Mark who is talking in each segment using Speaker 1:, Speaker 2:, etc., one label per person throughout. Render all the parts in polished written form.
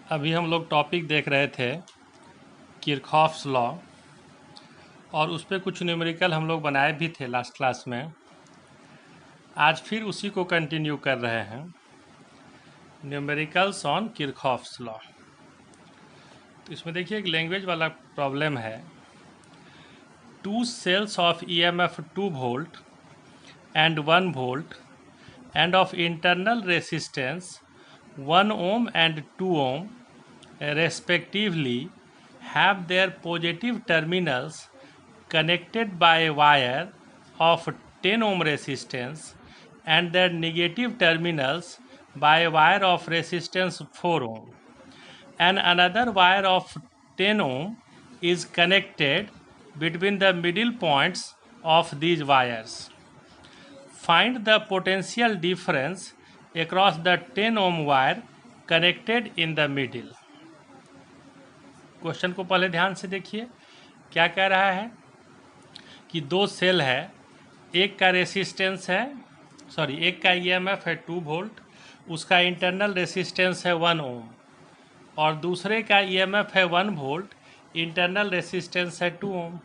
Speaker 1: अभी हम लोग टॉपिक देख रहे थे किरचॉफ्स लॉ और उस पर कुछ न्यूमेरिकल हम लोग बनाए भी थे लास्ट क्लास में। आज फिर उसी को कंटिन्यू कर रहे हैं, न्यूमेरिकल्स ऑन किरचॉफ्स लॉ। तो इसमें देखिए एक लैंग्वेज वाला प्रॉब्लम है। Two cells of EMF 2 volt and 1 volt and of internal resistance 1 ohm and 2 ohm respectively have their positive terminals connected by a wire of 10 ohm resistance and their negative terminals by a wire of resistance 4 ohm, and another wire of 10 ohm is connected between the middle points of these wires. Find the potential difference across the 10 ohm wire connected in the middle. Question को पहले ध्यान से देखिए, क्या कह रहा है कि दो सेल है, एक का रेसिस्टेंस है एक का ईएमएफ है 2 वोल्ट, उसका इंटरनल रेसिस्टेंस है 1 ओम, और दूसरे का ईएमएफ है 1 वोल्ट, इंटरनल रेसिस्टेंस है 2 ओम।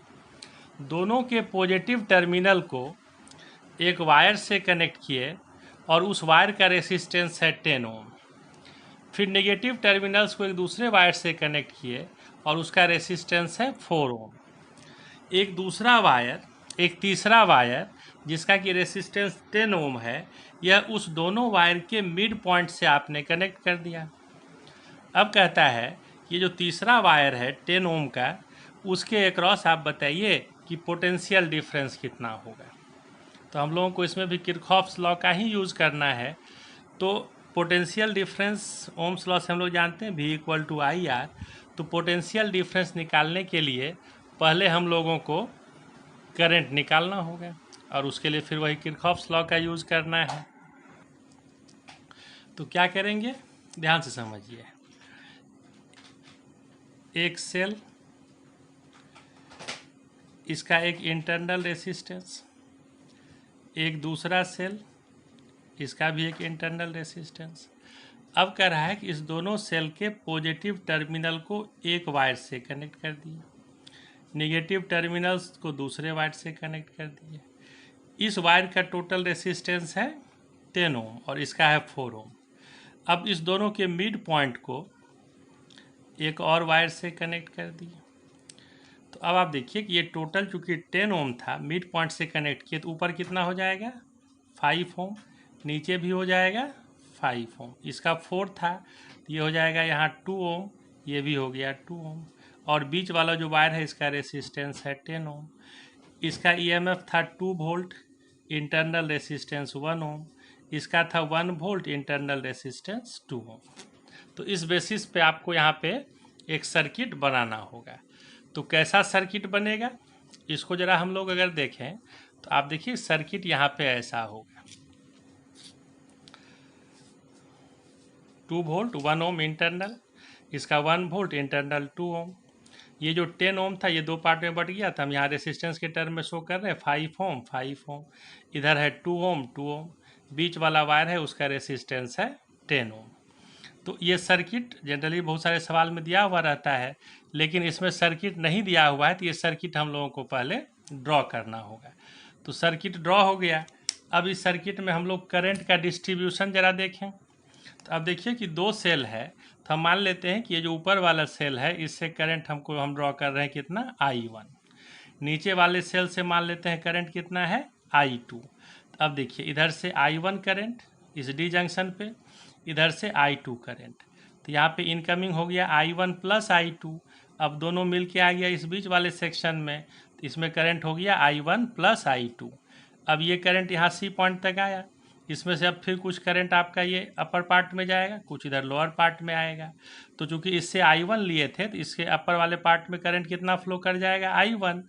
Speaker 1: दोनों के पॉजिटिव टर्मिनल को एक वायर से कनेक्ट किए और उस वायर का रेसिस्टेंस है 10 ओम। फिर नेगेटिव टर्मिनल्स को एक दूसरे वायर से कनेक्ट किए और उसका रेसिस्टेंस है 4 ओम। एक तीसरा वायर जिसका कि रेसिस्टेंस 10 ओम है, यह उस दोनों वायर के मिड पॉइंट से आपने कनेक्ट कर दिया। अब कहता है कि जो तीसरा वायर है 10 ओम का, उसके अक्रॉस आप बताइए कि पोटेंशियल डिफरेंस कितना होगा। तो हम लोगों को इसमें भी किरचॉफ्स लॉ का ही यूज़ करना है। तो पोटेंशियल डिफरेंस ओम्स लॉ से हम लोग जानते हैं V=IR। तो पोटेंशियल डिफरेंस निकालने के लिए पहले हम लोगों को करंट निकालना होगा और उसके लिए फिर वही किरचॉफ्स लॉ का यूज़ करना है। तो क्या करेंगे, ध्यान से समझिए। एक सेल, इसका एक इंटरनल रेसिस्टेंस, एक दूसरा सेल, इसका भी एक इंटरनल रेसिस्टेंस। अब कह रहा है कि इस दोनों सेल के पॉजिटिव टर्मिनल को एक वायर से कनेक्ट कर दिए, नेगेटिव टर्मिनल्स को दूसरे वायर से कनेक्ट कर दिए। इस वायर का टोटल रेसिस्टेंस है 10 ओम और इसका है 4 ओम। अब इस दोनों के मिड पॉइंट को एक और वायर से कनेक्ट कर दिए। तो अब आप देखिए कि ये टोटल चूँकि 10 ओम था, मिड पॉइंट से कनेक्ट किए तो ऊपर कितना हो जाएगा 5 ओम, नीचे भी हो जाएगा 5 ओम। इसका 4 था तो ये हो जाएगा यहाँ 2 ओम, ये भी हो गया 2 ओम, और बीच वाला जो वायर है इसका रेसिस्टेंस है 10 ओम। इसका ईएमएफ था 2 वोल्ट, इंटरनल रेसिस्टेंस 1 ओम, इसका था 1 वोल्ट, इंटरनल रेसिस्टेंस 2 ओम। तो इस बेसिस पे आपको यहाँ पे एक सर्किट बनाना होगा। तो कैसा सर्किट बनेगा, इसको ज़रा हम लोग अगर देखें तो आप देखिए सर्किट यहाँ पे ऐसा होगा। 2 वोल्ट 1 ओम इंटरनल, इसका 1 वोल्ट, इंटरनल 2 ओम। ये जो 10 ओम था ये दो पार्ट में बट गया था, हम यहाँ रेसिस्टेंस के टर्म में शो कर रहे हैं 5 ओम 5 ओम, इधर है 2 ओम 2 ओम, बीच वाला वायर है उसका रेसिस्टेंस है 10 ओम। तो ये सर्किट जनरली बहुत सारे सवाल में दिया हुआ रहता है, लेकिन इसमें सर्किट नहीं दिया हुआ है तो ये सर्किट हम लोगों को पहले ड्रॉ करना होगा। तो सर्किट ड्रॉ हो गया। अब इस सर्किट में हम लोग करंट का डिस्ट्रीब्यूशन ज़रा देखें। तो अब देखिए कि दो सेल है, तो हम मान लेते हैं कि ये जो ऊपर वाला सेल है इससे करंट हम ड्रॉ कर रहे हैं कितना I1। नीचे वाले सेल से मान लेते हैं करंट कितना है I2। अब देखिए इधर से I1 करंट इस डी जंक्शन पे, इधर से I2 करंट, तो यहाँ पे इनकमिंग हो गया I1 प्लस I2। अब दोनों मिल के आ गया इस बीच वाले सेक्शन में, तो इसमें करंट हो गया I1 प्लस I2। अब ये करंट यहाँ C पॉइंट तक आया, इसमें से अब फिर कुछ करंट आपका ये अपर पार्ट में जाएगा, कुछ इधर लोअर पार्ट में आएगा। तो चूंकि इससे I1 लिए थे तो इसके अपर वाले पार्ट में करंट कितना फ्लो कर जाएगा I1,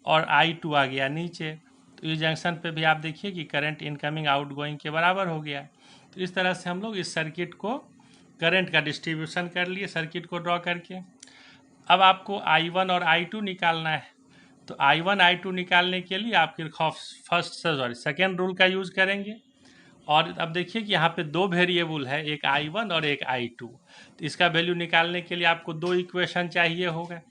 Speaker 1: और I2 आ गया नीचे। तो इस जंक्शन पे भी आप देखिए कि करंट इनकमिंग आउटगोइंग के बराबर हो गया। तो इस तरह से हम लोग इस सर्किट को करंट का डिस्ट्रीब्यूशन कर लिए सर्किट को ड्रॉ करके। अब आपको I1 और I2 निकालना है। तो I1 I2 निकालने के लिए आप किरचॉफ्स सेकेंड रूल का यूज़ करेंगे और अब देखिए कि यहाँ पे दो वेरिएबल है, एक I1 और एक I2। तो इसका वैल्यू निकालने के लिए आपको दो इक्वेशन चाहिए होगा।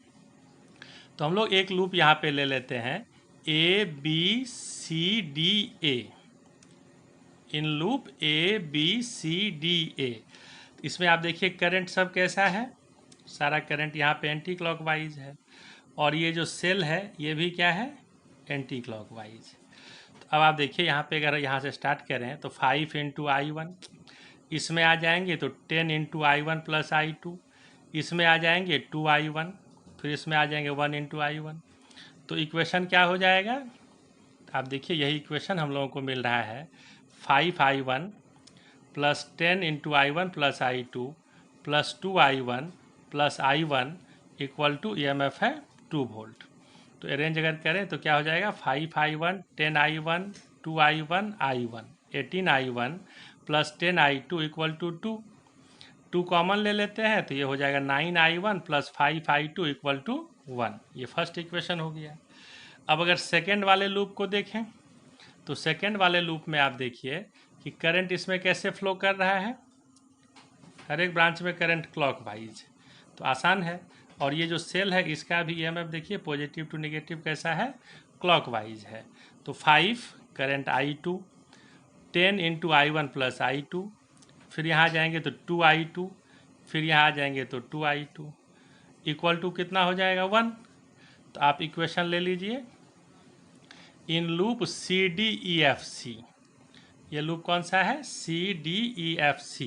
Speaker 1: तो हम लोग एक लूप यहाँ पे ले लेते हैं, ABCDA, इन लूप ABCDA। इसमें आप देखिए करंट सब कैसा है, सारा करंट यहाँ पे एंटी क्लॉकवाइज है, और ये जो सेल है ये भी क्या है, एंटी क्लॉकवाइज। तो अब आप देखिए यहाँ पे अगर यहाँ से स्टार्ट करें तो 5 इंटू I1, इसमें आ जाएंगे तो 10 इंटू I1 प्लस I2, इसमें आ जाएंगे 2I1, फिर इसमें आ जाएंगे 1 इंटू I1। तो इक्वेशन क्या हो जाएगा, आप देखिए यही इक्वेशन हम लोगों को मिल रहा है, 5I1 plus 10 into I1 plus I2 plus 2I1 plus I1 equal to EMF है 2 वोल्ट। तो अरेंज अगर करें तो क्या हो जाएगा, 5I1 10I1 2I1 I1 18I1 plus 10I2 equal to 2 common ले लेते हैं तो ये हो जाएगा 9I1 plus 5I2 equal to 1। ये फर्स्ट इक्वेशन हो गया। अब अगर सेकेंड वाले लूप को देखें तो सेकेंड वाले लूप में आप देखिए कि करंट इसमें कैसे फ्लो कर रहा है, हर एक ब्रांच में करंट क्लॉकवाइज, तो आसान है। और ये जो सेल है इसका भी EMF देखिए पॉजिटिव टू नेगेटिव कैसा है, क्लॉकवाइज है। तो 5 current I2, 10 into I1 plus I2, फिर यहाँ जाएंगे तो 2I2, फिर यहाँ जाएंगे तो 2I2 इक्वल टू कितना हो जाएगा 1। तो आप इक्वेशन ले लीजिए, इन लूप CDEFC, ये लूप कौन सा है, CDEFC।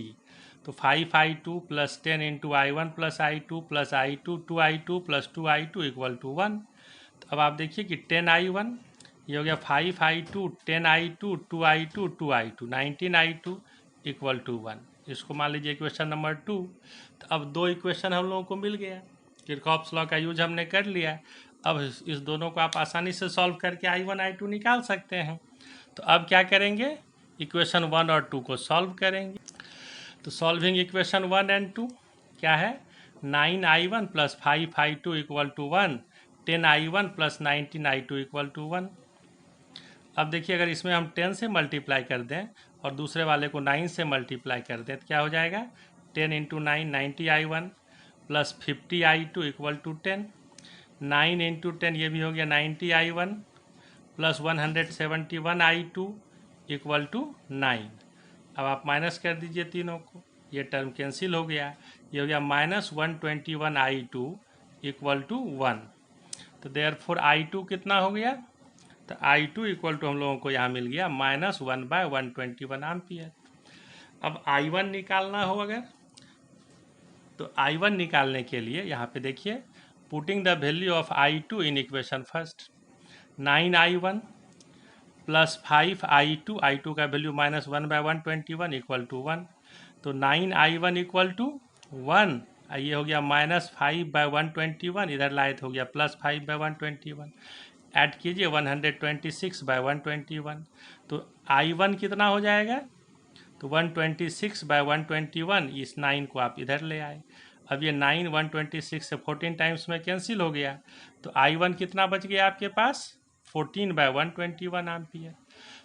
Speaker 1: तो 5I2 plus 10 into I1 plus I2 plus I2 2I2 plus 2I2 equal to 1। तो अब आप देखिए कि 10I1, ये हो गया 5I2 10I2 2I2 2I2 19I2 equal to 1। इसको मान लीजिए इक्वेशन नंबर 2। तो अब दो इक्वेशन हम लोगों को मिल गया, किरचॉफ्स लॉ का यूज हमने कर लिया। अब इस दोनों को आप आसानी से सॉल्व करके I1 I2 निकाल सकते हैं। तो अब क्या करेंगे, इक्वेशन 1 और 2 को सॉल्व करेंगे। तो सॉल्विंग इक्वेशन 1 एंड 2 क्या है, 9I1 plus 5I2 equal to 1, 10I1 plus 19I2 equal to 1। अब देखिए अगर इसमें हम 10 से मल्टीप्लाई कर दें और दूसरे वाले को 9 से मल्टीप्लाई कर दें तो क्या हो जाएगा, 10 into 9 90I1 plus 50I2 equal to 10, 9 into 10 ये भी हो गया 90I1 plus 171I2 equal to 9। अब आप माइनस कर दीजिए तीनों को, ये टर्म कैंसिल हो गया, ये हो गया माइनस 121I2 इक्वल टू 1। तो देयरफॉर I2 कितना हो गया, तो I2 इक्वल टू हम लोगों को यहाँ मिल गया माइनस 1/121 एम्पियर। अब I1 निकालना हो अगर, तो I1 निकालने के लिए यहाँ पे देखिए, putting the value of I2 in equation first, 9I1 plus 5I2, I2 का वैल्यू माइनस 1/121 इक्वल टू 1। तो 9I1 इक्वल टू 1, ये हो गया माइनस 5/121, इधर लाए तो हो गया प्लस 5/121, ऐड कीजिए 126/121। तो I1 कितना हो जाएगा, तो 126/121, इस 9 को आप इधर ले आए। अब ये 9 126 से 14 टाइम्स में कैंसिल हो गया, तो I1 कितना बच गया आपके पास, 14/121 एम्पियर।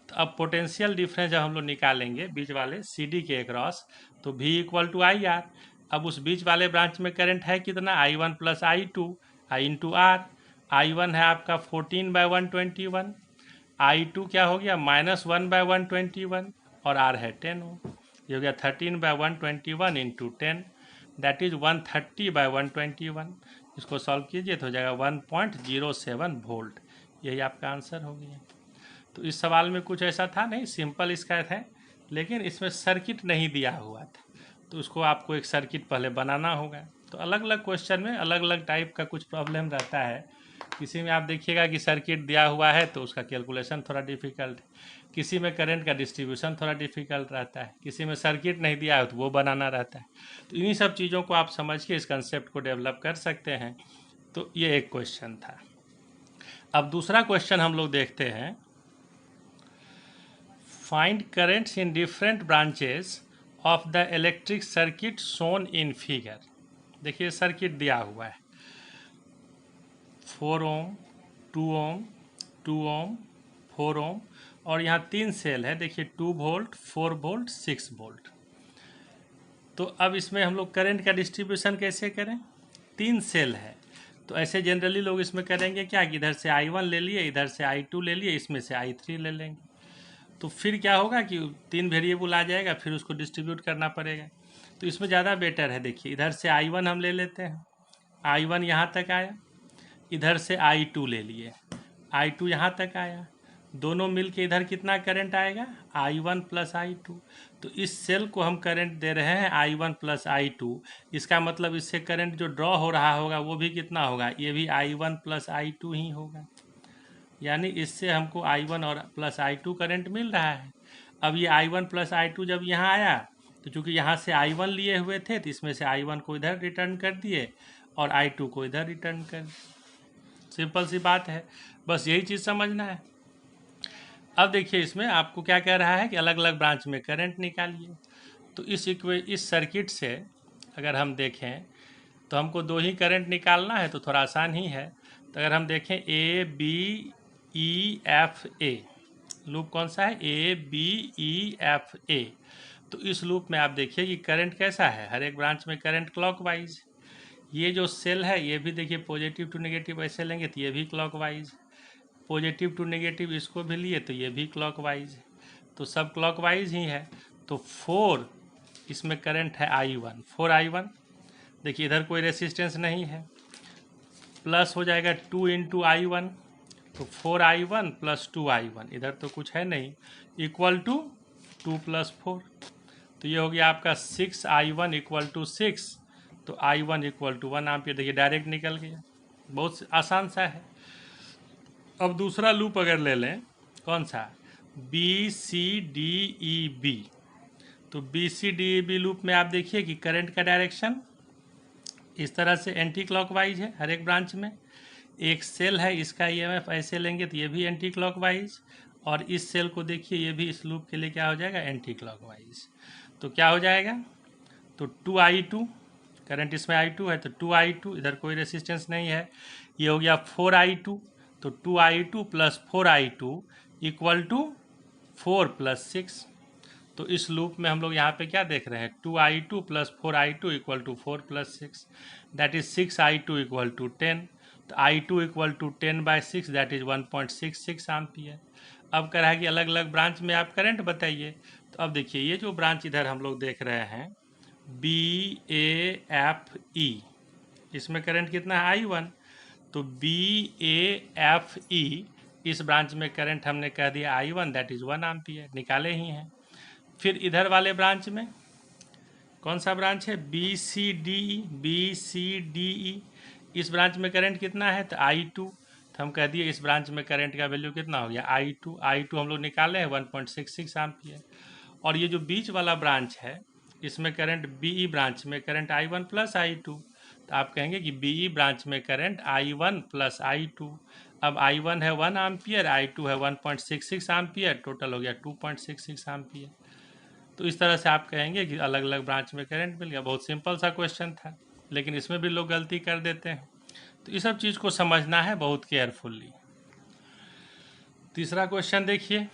Speaker 1: तो अब पोटेंशियल डिफरेंस जब हम लोग निकालेंगे बीच वाले CD के अक्रॉस, तो V इक्वल टू IR। अब उस बीच वाले ब्रांच में करंट है कितना, I1 plus I2 I into R। I1 है आपका 14/121, I2 क्या हो गया माइनस 1/121, और R है 10 Ω, ये हो गया 13/121 इंटू 10, दैट इज 130/121। इसको सॉल्व कीजिए तो हो जाएगा 1.07 वोल्ट। यही आपका आंसर हो गया। तो इस सवाल में कुछ ऐसा था नहीं, सिंपल इसका था, लेकिन इसमें सर्किट नहीं दिया हुआ था, तो उसको आपको एक सर्किट पहले बनाना होगा। तो अलग अलग क्वेश्चन में अलग अलग टाइप का कुछ प्रॉब्लम रहता है। किसी में आप देखिएगा कि सर्किट दिया हुआ है तो उसका कैलकुलेशन थोड़ा डिफिकल्ट है, किसी में करंट का डिस्ट्रीब्यूशन थोड़ा डिफिकल्ट रहता है, किसी में सर्किट नहीं दिया है तो वो बनाना रहता है। तो इन्हीं सब चीज़ों को आप समझ के इस कंसेप्ट को डेवलप कर सकते हैं। तो ये एक क्वेश्चन था। अब दूसरा क्वेश्चन हम लोग देखते हैं, find currents in different branches of the electric circuit shown in figure. देखिए सर्किट दिया हुआ है 4 ओम 2 ओम 2 ओम 4 ओम, और यहाँ 3 सेल है, देखिए 2 वोल्ट, 4 वोल्ट, 6 वोल्ट। तो अब इसमें हम लोग करंट का डिस्ट्रीब्यूशन कैसे करें? 3 सेल है, तो ऐसे जनरली लोग इसमें करेंगे क्या कि इधर से I1 ले लिए, इधर से I2 ले लिए, इसमें से I3 ले लेंगे। तो फिर क्या होगा कि 3 वेरिएबल आ जाएगा, फिर उसको डिस्ट्रीब्यूट करना पड़ेगा। तो इसमें ज़्यादा बेटर है, देखिए इधर से I1 हम ले लेते हैं, I1 यहाँ तक आया, इधर से I2 ले लिए, I2 यहाँ तक आया, दोनों मिल के इधर कितना करंट आएगा? I1 plus I2। तो इस सेल को हम करंट दे रहे हैं I1 प्लस I2, इसका मतलब इससे करंट जो ड्रॉ हो रहा होगा वो भी कितना होगा? ये भी I1 प्लस I2 ही होगा, यानी इससे हमको I1 और प्लस I2 करंट मिल रहा है। अब ये I1 प्लस I2 जब यहाँ आया, तो चूंकि यहाँ से I1 लिए हुए थे, तो इसमें से I1 को इधर रिटर्न कर दिए और I2 को इधर रिटर्न कर दिए। सिंपल सी बात है, बस यही चीज़ समझना है। अब देखिए इसमें आपको क्या कह रहा है कि अलग अलग ब्रांच में करंट निकालिए। तो इस सर्किट से अगर हम देखें तो हमको 2 ही करंट निकालना है, तो थोड़ा आसान ही है। तो अगर हम देखें ABEFA, लूप कौन सा है? ABEFA। तो इस लूप में आप देखिए कि करंट कैसा है, हर एक ब्रांच में करंट क्लॉकवाइज। ये जो सेल है ये भी देखिए पॉजिटिव टू नेगेटिव ऐसे लेंगे तो ये भी क्लॉकवाइज, पॉजिटिव टू नेगेटिव इसको भी लिए तो ये भी क्लॉकवाइज, तो सब क्लॉकवाइज ही है। तो 4 इसमें करंट है I1, 4I1, देखिए इधर कोई रेसिस्टेंस नहीं है, प्लस हो जाएगा 2 इंटू I1, तो 4I1 प्लस 2I1, इधर तो कुछ है नहीं, इक्वल टू 2 प्लस 4, तो ये हो गया आपका 6I1 इक्वल टू 6, तो I1 इक्वल टू 1 एम्पीयर। देखिए डायरेक्ट निकल गया, बहुत आसान सा है। अब दूसरा लूप अगर ले लें, कौन सा? BCDEB। तो BCDEB लूप में आप देखिए कि करंट का डायरेक्शन इस तरह से एंटी क्लॉकवाइज है, हर एक ब्रांच में। एक सेल है, इसका EMF ऐसे लेंगे तो ये भी एंटी क्लॉकवाइज, और इस सेल को देखिए ये भी इस लूप के लिए क्या हो जाएगा? Anti clockwise. तो क्या हो जाएगा? तो 2I2, करंट इसमें I2 है तो 2I2, इधर कोई रेसिस्टेंस नहीं है, ये हो गया 4I2, तो 2I2 plus 4I2 equal to 4 plus 6। तो इस लूप में हम लोग यहाँ पे क्या देख रहे हैं? 2I2 plus 4I2 equal to 4 plus 6, that is 6I2 equal to 10। तो I2 equal to 10/6, that is 1.66 ampere. अब कह रहा है कि अलग अलग ब्रांच में आप करंट बताइए। तो अब देखिए ये जो ब्रांच इधर हम लोग देख रहे हैं BAFE, इसमें करंट कितना है? I1। तो BAFE इस ब्रांच में करंट हमने कह दिया I1, दैट इज 1 एम्पियर, निकाले ही हैं। फिर इधर वाले ब्रांच में कौन सा ब्रांच है? BCDE, इस ब्रांच में करंट कितना है? तो I2, तो हम कह दिए इस ब्रांच में करंट का वैल्यू कितना हो गया? I2 हम लोग निकाले हैं 1.66 एम्पियर। और ये जो बीच वाला ब्रांच है इसमें करंट BE ब्रांच में करंट I1 प्लस I2, तो आप कहेंगे कि BE ब्रांच में करंट I1 प्लस I2। अब I1 है 1 एम्पियर, I2 है 1.66 एम्पियर, टोटल हो गया 2.66 एम्पियर। तो इस तरह से आप कहेंगे कि अलग अलग ब्रांच में करंट मिल गया। बहुत सिंपल सा क्वेश्चन था, लेकिन इसमें भी लोग गलती कर देते हैं, तो इस सब चीज़ को समझना है बहुत केयरफुल्ली। तीसरा क्वेश्चन देखिए,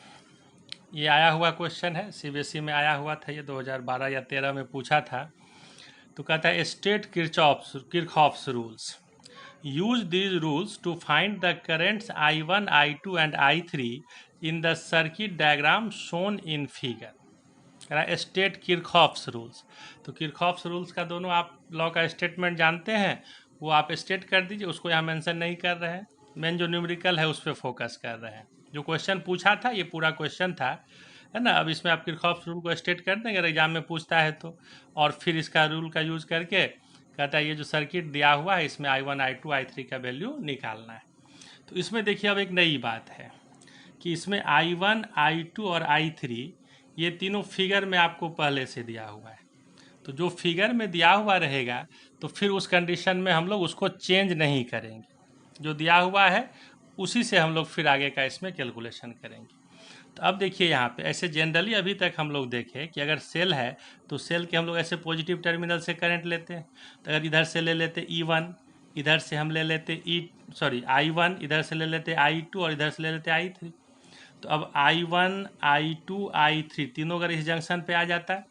Speaker 1: ये आया हुआ क्वेश्चन है, CBSE में आया हुआ था, ये 2012 या 13 में पूछा था। तो कहता है state Kirchhoff's rules, use these rules to find the currents I1, I2 एंड I3 in the circuit diagram shown in figure. कह रहा है स्टेट किरचॉफ्स रूल्स। तो किरचॉफ्स रूल्स का दोनों आप लॉ का स्टेटमेंट जानते हैं, वो आप स्टेट कर दीजिए, उसको यहाँ मेंशन नहीं कर रहे हैं, मेन जो न्यूमेरिकल है उस पर फोकस कर रहे हैं। जो क्वेश्चन पूछा था ये पूरा क्वेश्चन था, है ना। अब इसमें आप किरचॉफ्स रूल को स्टेट कर देंगे, अगर एग्जाम में पूछता है तो, और फिर इसका रूल का यूज करके कहता है ये जो सर्किट दिया हुआ है इसमें I1, I2, I3 का वैल्यू निकालना है। तो इसमें देखिए अब एक नई बात है कि इसमें I1, I2 और I3 ये तीनों फिगर में आपको पहले से दिया हुआ है। तो जो फिगर में दिया हुआ रहेगा तो फिर उस कंडीशन में हम लोग उसको चेंज नहीं करेंगे, जो दिया हुआ है उसी से हम लोग फिर आगे का इसमें कैलकुलेशन करेंगे। तो अब देखिए यहाँ पे ऐसे जनरली अभी तक हम लोग देखें कि अगर सेल है तो सेल के हम लोग ऐसे पॉजिटिव टर्मिनल से करंट लेते हैं। तो अगर इधर से ले लेते E1, इधर से हम ले लेते I1, इधर से ले लेते I2 और इधर से ले लेते I3। तो अब I1 I2 I3 तीनों अगर इस जंक्शन पे आ जाता है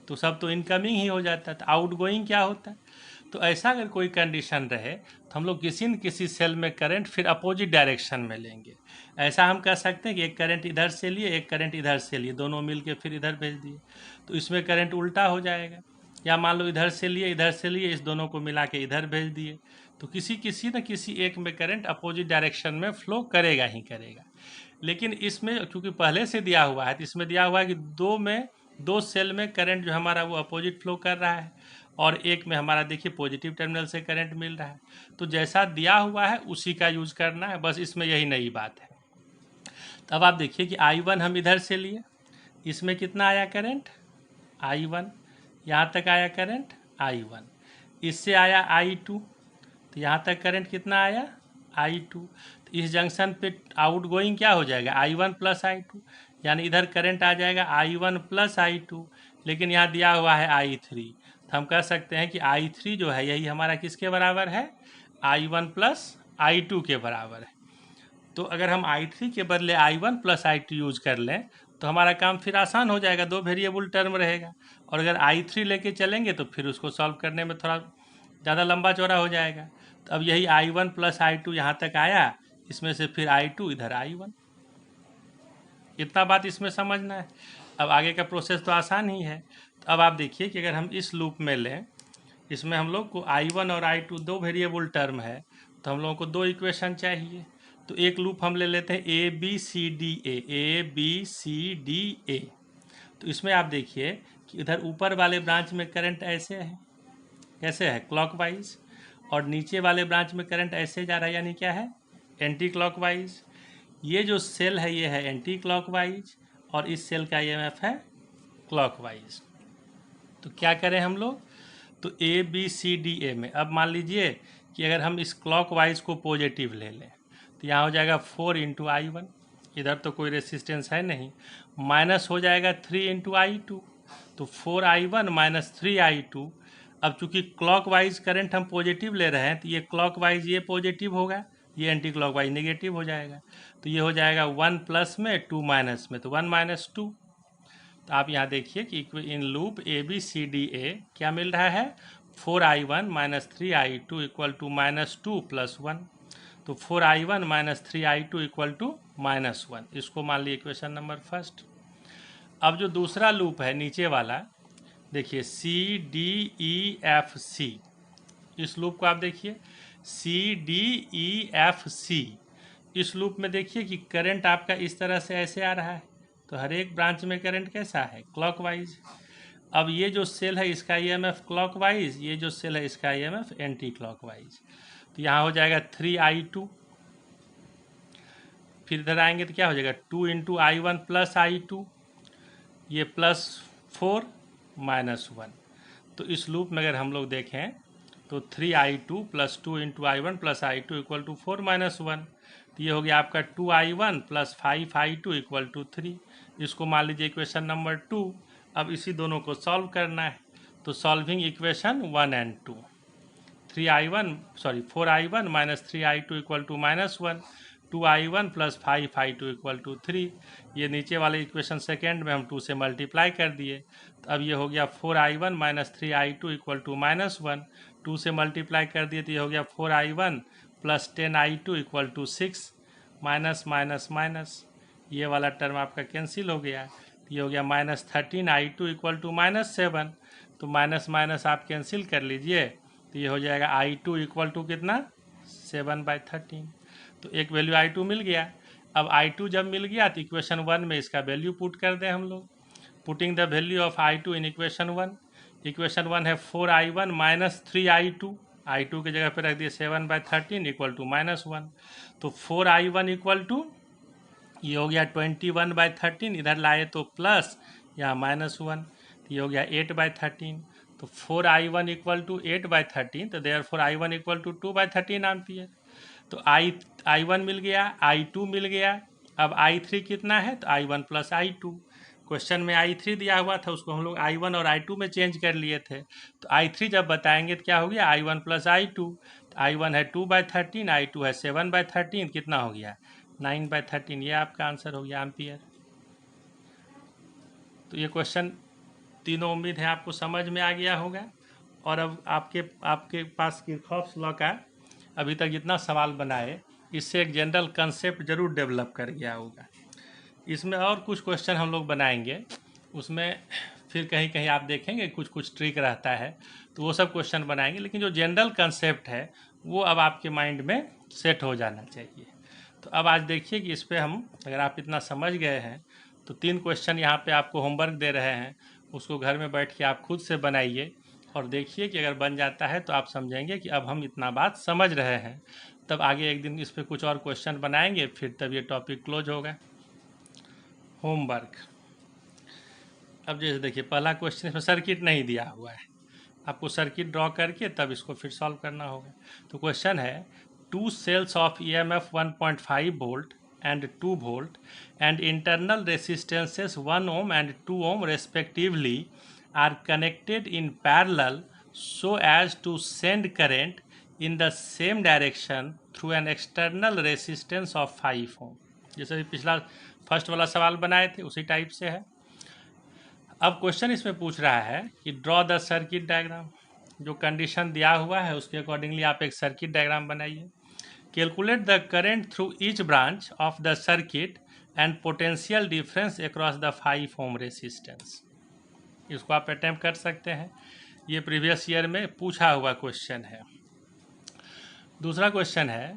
Speaker 1: तो सब तो इनकमिंग ही हो जाता है, तो आउटगोइंग क्या होता है। तो ऐसा अगर कोई कंडीशन रहे तो हम लोग किसी न किसी सेल में करंट फिर अपोजिट डायरेक्शन में लेंगे। ऐसा हम कह सकते हैं कि एक करंट इधर से लिए, एक करंट इधर से लिए, दोनों मिल के फिर इधर भेज दिए, तो इसमें करंट उल्टा हो जाएगा। या मान लो इधर से लिए, इधर से लिए, इस दोनों को मिला के इधर भेज दिए, तो किसी न किसी एक में करंट अपोजिट डायरेक्शन में फ्लो करेगा ही करेगा। लेकिन इसमें चूंकि पहले से दिया हुआ है, तो इसमें दिया हुआ है कि दो सेल में करंट जो हमारा वो अपोजिट फ्लो कर रहा है, और एक में हमारा देखिए पॉजिटिव टर्मिनल से करंट मिल रहा है। तो जैसा दिया हुआ है उसी का यूज करना है, बस इसमें यही नई बात है। तो अब आप देखिए कि I1 हम इधर से लिए, इसमें कितना आया करंट I1, यहाँ तक आया करंट I1, इससे आया I2, तो यहाँ तक करंट कितना आया I2। तो इस जंक्शन पे आउट गोइंग क्या हो जाएगा I1 प्लस I2, यानी इधर करंट आ जाएगा I1 प्लस I2, लेकिन यहाँ दिया हुआ है I3, तो हम कह सकते हैं कि I3 जो है यही हमारा किसके बराबर है, I1 प्लस I2 के बराबर है। तो अगर हम I3 के बदले I1 प्लस I2 यूज कर लें तो हमारा काम फिर आसान हो जाएगा, दो वेरिएबल टर्म रहेगा। और अगर I3 लेके चलेंगे तो फिर उसको सॉल्व करने में थोड़ा ज़्यादा लंबा चौड़ा हो जाएगा। तो अब यही I1 प्लस I2 यहाँ तक आया, इसमें से फिर I2 इधर I1, इतना बात इसमें समझना है। अब आगे का प्रोसेस तो आसान ही है। तो अब आप देखिए कि अगर हम इस लूप में लें, इसमें हम लोग को I1 और I2 दो वेरिएबल टर्म है, तो हम लोगों को दो इक्वेशन चाहिए। तो एक लूप हम ले लेते हैं ABCDA। तो इसमें आप देखिए कि इधर ऊपर वाले ब्रांच में करंट ऐसे है, कैसे है क्लॉकवाइज, और नीचे वाले ब्रांच में करंट ऐसे जा रहा है, यानी क्या है एंटी क्लॉकवाइज। ये जो सेल है ये है एंटी क्लॉकवाइज, और इस सेल का EMF है क्लॉकवाइज। तो क्या करें हम लोग, तो ABCDA में अब मान लीजिए कि अगर हम इस क्लॉकवाइज को पॉजिटिव ले लें तो यहाँ हो जाएगा 4 इंटू I1, इधर तो कोई रेसिस्टेंस है नहीं, माइनस हो जाएगा 3 इंटू I2, तो 4I1 माइनस 3I2। अब चूंकि क्लॉकवाइज करंट हम पॉजिटिव ले रहे हैं तो ये क्लॉकवाइज ये पॉजिटिव होगा, ये एंटी क्लॉकवाइज नेगेटिव हो जाएगा, तो ये हो जाएगा 1 प्लस में 2 माइनस में, तो 1 माइनस 2। तो आप यहाँ देखिए कि इन लूप ABCDA क्या मिल रहा है, 4I1 minus 3I2 equal to minus 2 plus 1, तो 4I1 minus 3I2 equal to minus 1, इसको मान लीजिए इक्वेशन नंबर फर्स्ट। अब जो दूसरा लूप है नीचे वाला, देखिए CDEFC, इस लूप को आप देखिए CDEFC, इस लूप में देखिए कि करंट आपका इस तरह से ऐसे आ रहा है, तो हर एक ब्रांच में करंट कैसा है क्लॉकवाइज। अब ये जो सेल है इसका EMF क्लॉकवाइज, ये जो सेल है इसका EMF एंटी क्लॉकवाइज। तो यहाँ हो जाएगा 3I2, फिर इधर आएंगे तो क्या हो जाएगा 2 इंटू I1 प्लस I2, ये प्लस 4 माइनस 1। तो इस लूप में अगर हम लोग देखें तो 3I2 plus 2 into I1 plus I2 equal to 4 minus 1, तो ये हो गया आपका 2I1 plus 5I2 equal to 3, इसको मान लीजिए इक्वेशन नंबर 2। अब इसी दोनों को सॉल्व करना है, तो solving equation 1 and 2, 4I1 minus 3I2 equal to minus 1, 2I1 plus 5I2 equal to 3, ये नीचे वाले इक्वेशन सेकेंड में हम 2 से मल्टीप्लाई कर दिए, तो अब ये हो गया 4I1 minus 3I2 equal to minus 1, 2 से मल्टीप्लाई कर दिए तो ये हो गया 4I1 plus 10I2 equal to 6, minus minus minus, ये वाला टर्म आपका कैंसिल हो गया, तो ये हो गया minus 13I2 equal to minus 7, तो माइनस माइनस आप कैंसिल कर लीजिए, तो ये हो जाएगा I2 इक्वल टू कितना 7/13, तो एक वैल्यू I2 मिल गया। अब I2 जब मिल गया तो इक्वेशन 1 में इसका वैल्यू पुट कर दें हम लोग, putting the value of I2 in equation 1। Equation 1 है 4I1 माइनस 3I2, I2 की जगह पे रख दिए 7/13 इक्वल टू माइनस 1, तो 4I1 इक्वल टू ये हो गया 21/13, इधर लाए तो प्लस यहाँ माइनस 1, तो ये हो गया 8/13, तो 4I1 इक्वल टू 8/13, तो therefore I1 equal to 2/13 ampere. तो I1 मिल गया, I2 मिल गया, अब I3 कितना है, तो I1 प्लस I2। क्वेश्चन में I3 दिया हुआ था, उसको हम लोग I1 और I2 में चेंज कर लिए थे, तो I3 जब बताएंगे तो क्या हो गया I1 प्लस I2, तो I1 है 2/13, I2 है 7/13, कितना हो गया 9/13 ये आपका आंसर हो गया एम्पियर। तो ये क्वेश्चन तीनों उम्मीद है आपको समझ में आ गया होगा। और अब आपके पास किरचॉफ्स लॉ का अभी तक जितना सवाल बनाए इससे एक जनरल कंसेप्ट जरूर डेवलप कर गया होगा। इसमें और कुछ क्वेश्चन हम लोग बनाएंगे, उसमें फिर कहीं कहीं आप देखेंगे कुछ कुछ ट्रिक रहता है, तो वो सब क्वेश्चन बनाएंगे, लेकिन जो जनरल कंसेप्ट है वो अब आपके माइंड में सेट हो जाना चाहिए। तो अब आज देखिए कि इस पर हम, अगर आप इतना समझ गए हैं तो 3 क्वेश्चन यहाँ पे आपको होमवर्क दे रहे हैं, उसको घर में बैठ के आप खुद से बनाइए और देखिए कि अगर बन जाता है तो आप समझेंगे कि अब हम इतना बात समझ रहे हैं। तब आगे एक दिन इस पर कुछ और क्वेश्चन बनाएंगे, फिर तब ये टॉपिक क्लोज होगा। होमवर्क, अब जैसे देखिए पहला क्वेश्चन इसमें सर्किट नहीं दिया हुआ है, आपको सर्किट ड्रॉ करके तब इसको फिर सॉल्व करना होगा। तो क्वेश्चन है 2 cells of EMF 1.5 volt and 2 volt and internal resistances 1 ohm and 2 ohm respectively are connected in parallel so as to send current in the same direction through an external resistance of 5 ohm। जैसे पिछला first वाला सवाल बनाए थे उसी type से है। अब क्वेश्चन इसमें पूछ रहा है कि ड्रॉ द सर्किट डायग्राम, जो कंडीशन दिया हुआ है उसके अकॉर्डिंगली आप एक सर्किट डायग्राम बनाइए। Calculate the current through each branch of the circuit and potential difference across the 5 ohm resistance. इसको आप अटेम्प्ट कर सकते हैं, ये प्रीवियस ईयर में पूछा हुआ क्वेश्चन है। दूसरा क्वेश्चन है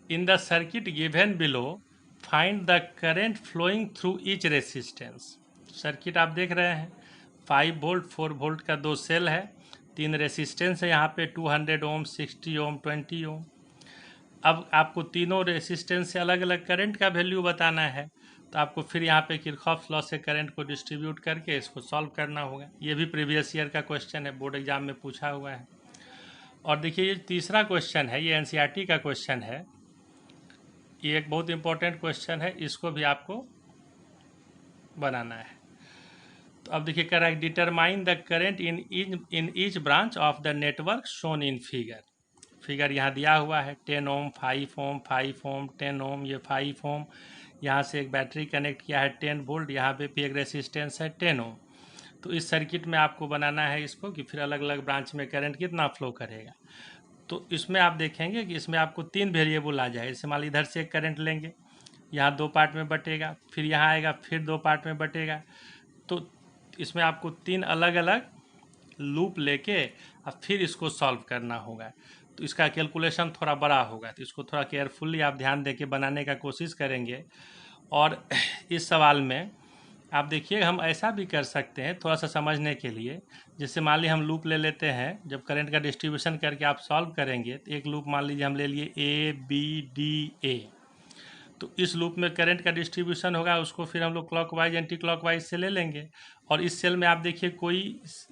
Speaker 1: in the circuit given below find the current flowing through each resistance. Circuit आप देख रहे हैं 5 वोल्ट 4 वोल्ट का 2 सेल है, 3 रेसिस्टेंस है यहाँ पे 200 ओम 60 ओम 20 ओम। अब आपको तीनों रेसिस्टेंस से अलग अलग करंट का वैल्यू बताना है, तो आपको फिर यहाँ पे किरचॉफ्स लॉ से करंट को डिस्ट्रीब्यूट करके इसको सॉल्व करना होगा। ये भी प्रीवियस ईयर का क्वेश्चन है, बोर्ड एग्जाम में पूछा हुआ है। और देखिए ये तीसरा क्वेश्चन है, ये NCERT का क्वेश्चन है, ये एक बहुत इंपॉर्टेंट क्वेश्चन है, इसको भी आपको बनाना है। तो अब देखिए कह रहा है determine the current in each branch of the network shown in figure. Figure यहाँ दिया हुआ है 10 ओम 5 ओम 5 ओम 10 ओम, ये 5 ओम, यहाँ से एक बैटरी कनेक्ट किया है 10 वोल्ट, यहाँ पे भी एक रेसिस्टेंस है 10 ओम। तो इस सर्किट में आपको बनाना है इसको कि फिर अलग अलग ब्रांच में करंट कितना फ्लो करेगा। तो इसमें आप देखेंगे कि इसमें आपको 3 वेरिएबल आ जाए। जैसे मान लीजिए इधर से एक करंट लेंगे, यहाँ 2 पार्ट में बटेगा, फिर यहाँ आएगा फिर 2 पार्ट में बटेगा। तो इसमें आपको 3 अलग अलग लूप लेके अब फिर इसको सॉल्व करना होगा। तो इसका कैलकुलेशन थोड़ा बड़ा होगा, तो इसको थोड़ा केयरफुली आप ध्यान देके बनाने का कोशिश करेंगे। और इस सवाल में आप देखिए हम ऐसा भी कर सकते हैं थोड़ा सा समझने के लिए। जैसे मान लीजिए हम लूप ले लेते हैं, जब करंट का डिस्ट्रीब्यूशन करके आप सॉल्व करेंगे तो एक लूप मान लीजिए हम ले लिए ABDA। तो इस लूप में करंट का डिस्ट्रीब्यूशन होगा, उसको फिर हम लोग क्लॉकवाइज एंटी क्लॉकवाइज से ले लेंगे। और इस सेल में आप देखिए कोई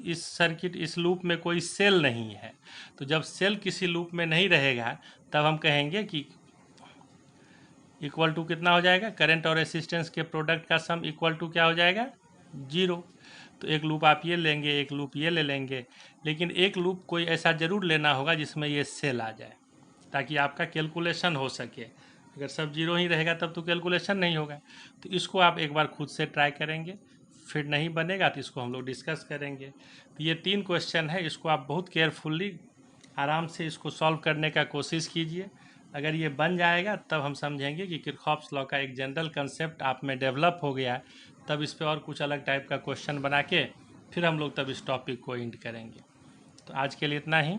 Speaker 1: इस सर्किट इस लूप में कोई सेल नहीं है। तो जब सेल किसी लूप में नहीं रहेगा तब हम कहेंगे कि इक्वल टू कितना हो जाएगा, करंट और रेसिस्टेंस के प्रोडक्ट का सम इक्वल टू क्या हो जाएगा, 0। तो एक लूप आप ये लेंगे, एक लूप ये ले लेंगे, लेकिन एक लूप कोई ऐसा ज़रूर लेना होगा जिसमें ये सेल आ जाए ताकि आपका कैलकुलेशन हो सके। अगर सब 0 ही रहेगा तब तो कैलकुलेशन नहीं होगा। तो इसको आप एक बार खुद से ट्राई करेंगे, फिर नहीं बनेगा तो इसको हम लोग डिस्कस करेंगे। तो ये 3 क्वेश्चन है, इसको आप बहुत केयरफुल्ली आराम से इसको सॉल्व करने का कोशिश कीजिए। अगर ये बन जाएगा तब हम समझेंगे कि किरचॉफ्स लॉ का एक जनरल कंसेप्ट आप में डेवलप हो गया। तब इस पे और कुछ अलग टाइप का क्वेश्चन बना के फिर हम लोग तब इस टॉपिक को एंड करेंगे। तो आज के लिए इतना ही।